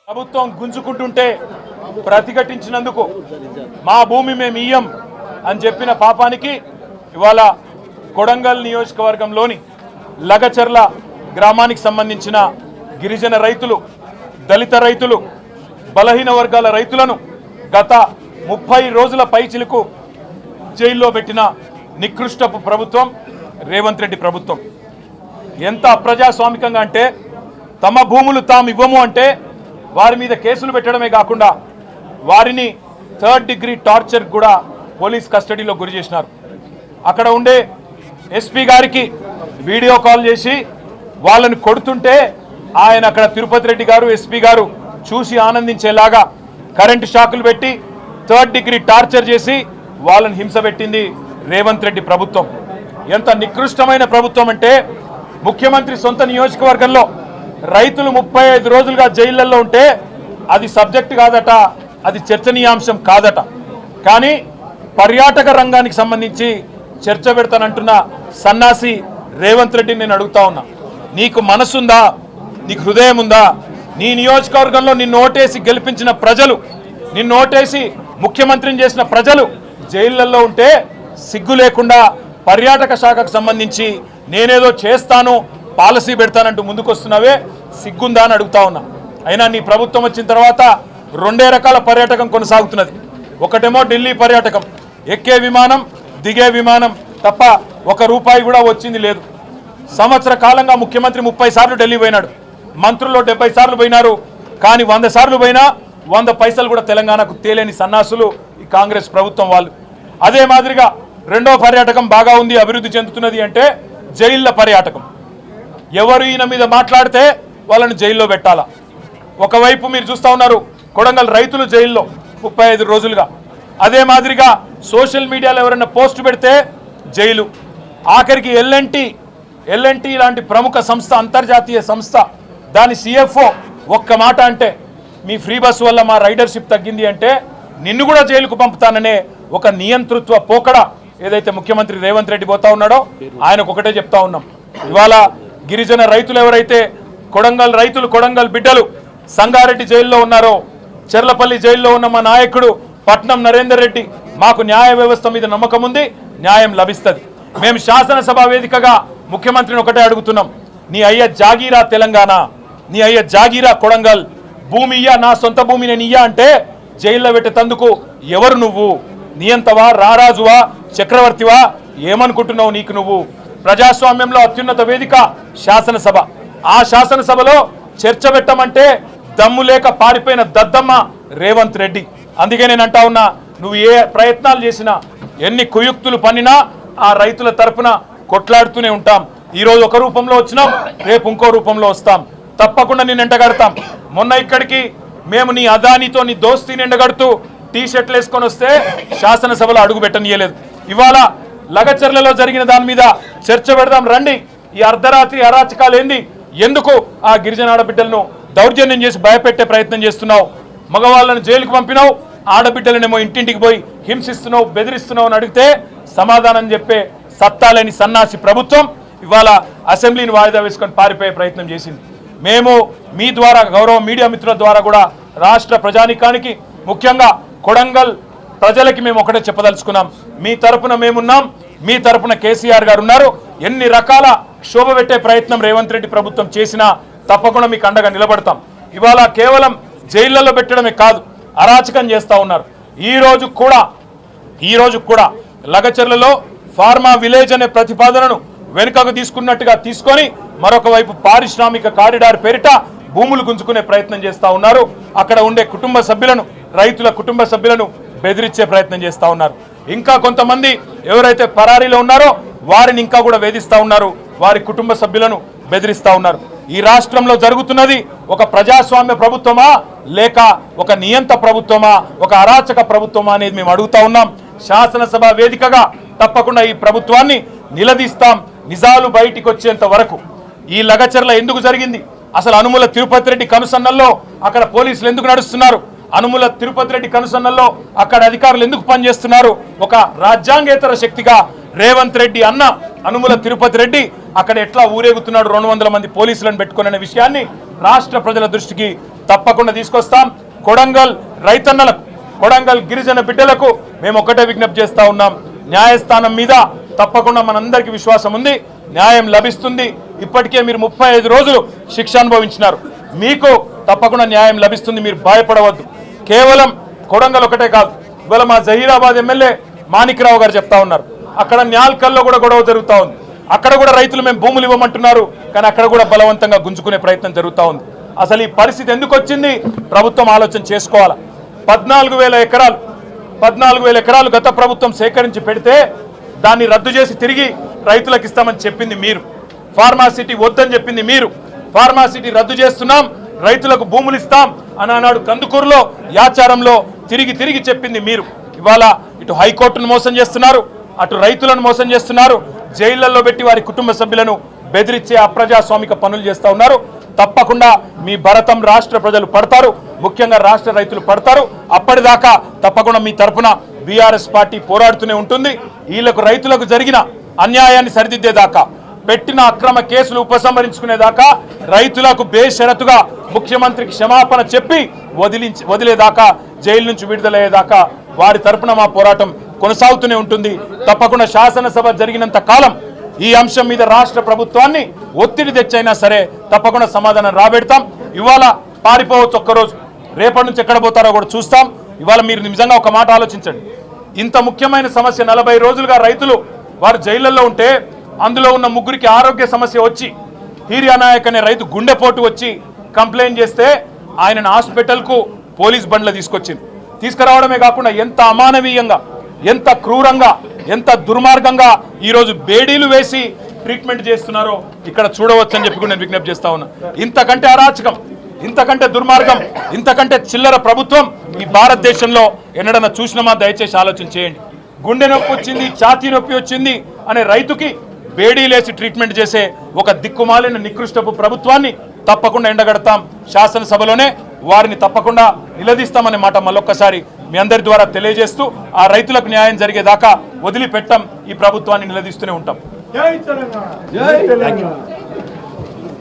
ప్రభుత్వం గుంజుకుంటుంటే ప్రతిఘటించినందుకు మా భూమి మేము ఇయ్యం అని చెప్పిన పాపానికి ఇవాళ కొడంగల్ నియోజకవర్గంలోని లగచర్ల గ్రామానికి సంబంధించిన గిరిజన రైతులు, దళిత రైతులు, బలహీన వర్గాల రైతులను గత 30 రోజుల పైచిలకు జైల్లో పెట్టిన నికృష్టపు ప్రభుత్వం రేవంత్ రెడ్డి ప్రభుత్వం. ఎంత అప్రజాస్వామికంగా అంటే తమ భూములు తాము ఇవ్వము అంటే వారి మీద కేసులు పెట్టడమే కాకుండా వారిని 3rd డిగ్రీ టార్చర్ కూడా పోలీస్ కస్టడీలో గురి చేసినారు. అక్కడ ఉండే ఎస్పీ గారికి వీడియో కాల్ చేసి వాళ్ళని కొడుతుంటే ఆయన అక్కడ తిరుపతి రెడ్డి గారు, ఎస్పీ గారు చూసి ఆనందించేలాగా కరెంటు షాకులు పెట్టి 3rd డిగ్రీ టార్చర్ చేసి వాళ్ళని హింస పెట్టింది రేవంత్ రెడ్డి ప్రభుత్వం. ఎంత నికృష్టమైన ప్రభుత్వం అంటే ముఖ్యమంత్రి సొంత నియోజకవర్గంలో రైతులు 35 రోజులుగా జైళ్లలో ఉంటే అది సబ్జెక్ట్ కాదట, అది చర్చనీయాంశం కాదట. కానీ పర్యాటక రంగానికి సంబంధించి చర్చ పెడతానంటున్న సన్నాసి రేవంత్ రెడ్డిని నేను అడుగుతా ఉన్నా, నీకు మనసుందా? నీకు హృదయం ఉందా? నీ నియోజకవర్గంలో నిన్ను ఓటేసి గెలిపించిన ప్రజలు, నిన్ను ఓటేసి ముఖ్యమంత్రిని చేసిన ప్రజలు జైళ్లలో ఉంటే సిగ్గు లేకుండా పర్యాటక శాఖకు సంబంధించి నేనేదో చేస్తాను, పాలసీ పెడతానంటూ ముందుకొస్తున్నావే, సిగ్గుందా అని అడుగుతా ఉన్నా. అయినా నీ ప్రభుత్వం వచ్చిన తర్వాత 2 రకాల పర్యాటకం కొనసాగుతున్నది. ఒకటేమో ఢిల్లీ పర్యాటకం, ఎక్కే విమానం దిగే విమానం తప్ప ₹1 కూడా వచ్చింది లేదు. సంవత్సర కాలంగా ముఖ్యమంత్రి 30 సార్లు ఢిల్లీ పోయినాడు, మంత్రులు 70 సార్లు పోయినారు. కానీ 100 సార్లు పోయినా 100 పైసలు కూడా తెలంగాణకు తేలేని సన్నాసులు ఈ కాంగ్రెస్ ప్రభుత్వం వాళ్ళు. అదే మాదిరిగా రెండో పర్యాటకం బాగా ఉంది, అభివృద్ధి చెందుతున్నది అంటే జైళ్ళ పర్యాటకం. ఎవరు ఈయన మీద మాట్లాడితే వాళ్ళని జైల్లో పెట్టాలా. ఒకవైపు మీరు చూస్తూ ఉన్నారు కొడంగల్ రైతులు జైల్లో 35 రోజులుగా. అదే మాదిరిగా సోషల్ మీడియాలో ఎవరైనా పోస్ట్ పెడితే జైలు. ఆఖరికి ఎల్ఎన్టీ లాంటి ప్రముఖ సంస్థ, అంతర్జాతీయ సంస్థ, దాని CFO ఒక్క మాట అంటే మీ ఫ్రీ బస్ వల్ల మా రైడర్షిప్ తగ్గింది అంటే నిన్ను కూడా జైలుకు పంపుతాననే ఒక నియంతృత్వ పోకడ ఏదైతే ముఖ్యమంత్రి రేవంత్ రెడ్డి పోతా ఉన్నాడో ఆయనకు ఒకటే చెప్తా ఉన్నాం. ఇవాళ గిరిజన రైతులు ఎవరైతే కొడంగల్ రైతులు, కొడంగల్ బిడ్డలు సంగారెడ్డి జైల్లో ఉన్నారో, చెర్లపల్లి జైల్లో ఉన్న మా నాయకుడు పట్నం నరేందర్ రెడ్డి, మాకు న్యాయ వ్యవస్థ మీద నమ్మకం ఉంది, న్యాయం లభిస్తుంది. మేము శాసనసభ వేదికగా ముఖ్యమంత్రిని ఒకటే అడుగుతున్నాం, నీ అయ్య జాగీరా తెలంగాణ, నీ అయ్య జాగీరా కొడంగల్, భూమి ఇయ్యా, నా సొంత భూమి నేను ఇయ్యా అంటే జైల్లో పెట్టేందుకు ఎవరు నువ్వు? నియంతవా, రారాజువా, చక్రవర్తివా? ఏమనుకుంటున్నావు నీకు నువ్వు? ప్రజాస్వామ్యంలో అత్యున్నత వేదిక శాసనసభ. ఆ శాసనసభలో చర్చ పెట్టమంటే దమ్ము లేక పారిపోయిన దద్దమ్మ రేవంత్ రెడ్డి. అందుకే నేను అంటా ఉన్నా, నువ్వు ఏ ప్రయత్నాలు చేసినా, ఎన్ని కుయుక్తులు పన్నినా ఆ రైతుల తరపున కొట్లాడుతూనే ఉంటాం. ఈరోజు ఒక రూపంలో వచ్చినాం, రేపు ఇంకో రూపంలో వస్తాం. తప్పకుండా నేను ఎండగడతాం. మొన్న ఇక్కడికి మేము నీ అదానితో నీ దోస్తీని ఎండగడుతూ టీ-షర్ట్లు వేసుకొని వస్తే శాసనసభలో అడుగు పెట్టనీయలేదు. ఇవాళ లగచర్లలో జరిగిన దాని మీద చర్చ పెడదాం రండి. ఈ అర్ధరాత్రి అరాచకాలు ఏంది? ఎందుకు ఆ గిరిజన ఆడబిడ్డలను దౌర్జన్యం చేసి భయపెట్టే ప్రయత్నం చేస్తున్నావు? మగవాళ్ళను జైలుకు పంపినావు, ఆడబిడ్డలనేమో ఇంటింటికి పోయి హింసిస్తున్నావు, బెదిరిస్తున్నావు అని అడిగితే సమాధానం చెప్పే సత్తాలేని సన్నాసి ప్రభుత్వం ఇవాళ అసెంబ్లీని వాయిదా వేసుకొని పారిపోయే ప్రయత్నం చేసింది. మేము మీ ద్వారా, గౌరవ మీడియా మిత్రుల ద్వారా కూడా రాష్ట్ర ప్రజానికానికి, ముఖ్యంగా కొడంగల్ ప్రజలకి మేము ఒకటే చెప్పదలుచుకున్నాం, మీ తరపున మేమున్నాం, మీ తరపున కేసీఆర్ గారు ఉన్నారు. ఎన్ని రకాల శోభ పెట్టే ప్రయత్నం రేవంత్ రెడ్డి ప్రభుత్వం చేసినా తప్పకుండా మీకు అండగా నిలబడతాం. ఇవాళ కేవలం జైళ్లలో పెట్టడమే కాదు, అరాచకం చేస్తూ ఉన్నారు. ఈ రోజు కూడా లగచర్లలో ఫార్మా విలేజ్ అనే ప్రతిపాదనను వెనుకకు తీసుకున్నట్టుగా తీసుకొని మరొక వైపు పారిశ్రామిక కారిడార్ పేరిట భూములు గుంజుకునే ప్రయత్నం చేస్తూ ఉన్నారు. అక్కడ ఉండే కుటుంబ సభ్యులను, రైతుల కుటుంబ సభ్యులను బెదిరించే ప్రయత్నం చేస్తూ ఉన్నారు. ఇంకా కొంతమంది ఎవరైతే పరారీలో ఉన్నారో వారిని ఇంకా కూడా వేధిస్తూ ఉన్నారు, వారి కుటుంబ సభ్యులను బెదిరిస్తూ ఉన్నారు. ఈ రాష్ట్రంలో జరుగుతున్నది ఒక ప్రజాస్వామ్య ప్రభుత్వమా లేక ఒక నియంత ప్రభుత్వమా, ఒక అరాచక ప్రభుత్వమా అనేది మేము అడుగుతా ఉన్నాం. శాసనసభ వేదికగా తప్పకుండా ఈ ప్రభుత్వాన్ని నిలదీస్తాం. నిజాలు బయటికి వచ్చేంత వరకు ఈ లగచర్ల ఎందుకు జరిగింది, అసలు అనుముల తిరుపతి రెడ్డి కనుసన్నల్లో అక్కడ పోలీసులు ఎందుకు నడుస్తున్నారు, అనుముల తిరుపతి రెడ్డి కనుసన్నల్లో అక్కడ అధికారులు ఎందుకు పనిచేస్తున్నారు, ఒక రాజ్యాంగేతర శక్తిగా రేవంత్ రెడ్డి అన్న అనుముల తిరుపతి రెడ్డి అక్కడ ఎట్లా ఊరేగుతున్నాడు 200 మంది పోలీసులను పెట్టుకునే విషయాన్ని రాష్ట్ర ప్రజల దృష్టికి తప్పకుండా తీసుకొస్తాం. కొడంగల్ రైతన్నలకు, కొడంగల్ గిరిజన బిడ్డలకు మేము ఒకటే విజ్ఞప్తి చేస్తా ఉన్నాం, న్యాయస్థానం మీద తప్పకుండా మనందరికీ విశ్వాసం ఉంది, న్యాయం లభిస్తుంది. ఇప్పటికే మీరు 35 రోజులు శిక్ష అనుభవించినారు, మీకు తప్పకుండా న్యాయం లభిస్తుంది, మీరు భయపడవద్దు. కేవలం కొడంగల్ ఒకటే కాదు, ఇవాళ మా జహీరాబాద్ ఎమ్మెల్యే మాణిక్రావు గారు చెప్తా ఉన్నారు, అక్కడ న్యాల్కల్లో కూడా గొడవ జరుగుతూ ఉంది, అక్కడ కూడా రైతులు మేము భూములు ఇవ్వమంటున్నారు, కానీ అక్కడ కూడా బలవంతంగా గుంజుకునే ప్రయత్నం జరుగుతూ ఉంది. అసలు ఈ పరిస్థితి ఎందుకు వచ్చింది ప్రభుత్వం ఆలోచన చేసుకోవాలా. 14,000 ఎకరాలు గత ప్రభుత్వం సేకరించి పెడితే దాన్ని రద్దు చేసి తిరిగి రైతులకు ఇస్తామని చెప్పింది మీరు. ఫార్మాసిటీ వద్దని చెప్పింది మీరు. ఫార్మాసిటీ రద్దు చేస్తున్నాం, రైతులకు భూములు ఇస్తాం అని అన్నాడు కందుకూరులో, యాచారంలో తిరిగి చెప్పింది మీరు. ఇవాళ ఇటు హైకోర్టును మోసం చేస్తున్నారు, అటు రైతులను మోసం చేస్తున్నారు, జైళ్లలో పెట్టి వారి కుటుంబ సభ్యులను బెదిరించే అప్రజాస్వామిక పనులు చేస్తూ ఉన్నారు. తప్పకుండా మీ భరతం రాష్ట్ర ప్రజలు పడతారు, ముఖ్యంగా రాష్ట్ర రైతులు పడతారు. అప్పటిదాకా తప్పకుండా మీ తరఫున బీఆర్ఎస్ పార్టీ పోరాడుతూనే ఉంటుంది. వీళ్లకు రైతులకు జరిగిన అన్యాయాన్ని సరిదిద్దేదాకా, పెట్టిన అక్రమ కేసులు ఉపసంహరించుకునేదాకా, రైతులకు బేషరతుగా ముఖ్యమంత్రికి క్షమాపణ చెప్పి వదిలేదాకా, జైలు నుంచి విడుదలయ్యేదాకా వారి తరఫున మా పోరాటం కొనసాగుతూనే ఉంటుంది. తప్పకుండా శాసనసభ జరిగినంత కాలం ఈ అంశం మీద రాష్ట్ర ప్రభుత్వాన్ని ఒత్తిడి తెచ్చైనా సరే తప్పకుండా సమాధానం రాబెడతాం. ఇవాళ పారిపోవచ్చు ఒక్కరోజు, రేపటి నుంచి ఎక్కడ పోతారో కూడా చూస్తాం. ఇవాళ మీరు నిజంగా ఒక మాట ఆలోచించండి, ఇంత ముఖ్యమైన సమస్య 40 రోజులుగా రైతులు వారు జైళ్లలో ఉంటే, అందులో ఉన్న 3కి ఆరోగ్య సమస్య వచ్చి, హీర్యానాయక్ అనే రైతు గుండెపోటు వచ్చి కంప్లైంట్ చేస్తే ఆయనను హాస్పిటల్కు పోలీస్ బండ్లు తీసుకురావడమే కాకుండా ఎంత అమానవీయంగా, ఎంత క్రూరంగా, ఎంత దుర్మార్గంగా ఈరోజు బేడీలు వేసి ట్రీట్మెంట్ చేస్తున్నారో ఇక్కడ చూడవచ్చని చెప్పి నేను విజ్ఞప్తి చేస్తా ఉన్నా. ఇంతకంటే అరాచకం, ఇంతకంటే దుర్మార్గం, ఇంతకంటే చిల్లర ప్రభుత్వం ఈ భారతదేశంలో ఎన్నడన్నా చూసినామా? దయచేసి ఆలోచన చేయండి. గుండె నొప్పి వచ్చింది, ఛాతీ నొప్పి వచ్చింది అనే రైతుకి బేడీలేసి ట్రీట్మెంట్ చేసే ఒక దిక్కుమాలిన నికృష్టపు ప్రభుత్వాన్ని తప్పకుండా ఎండగడతాం. శాసనసభలోనే వారిని తప్పకుండా నిలదీస్తామనే మాట మళ్ళొక్కసారి మీ అందరి ద్వారా తెలియజేస్తూ, ఆ రైతులకు న్యాయం జరిగేదాకా వదిలిపెట్టాం, ఈ ప్రభుత్వాన్ని నిలదీస్తూనే ఉంటాం. జై తెలంగాణ.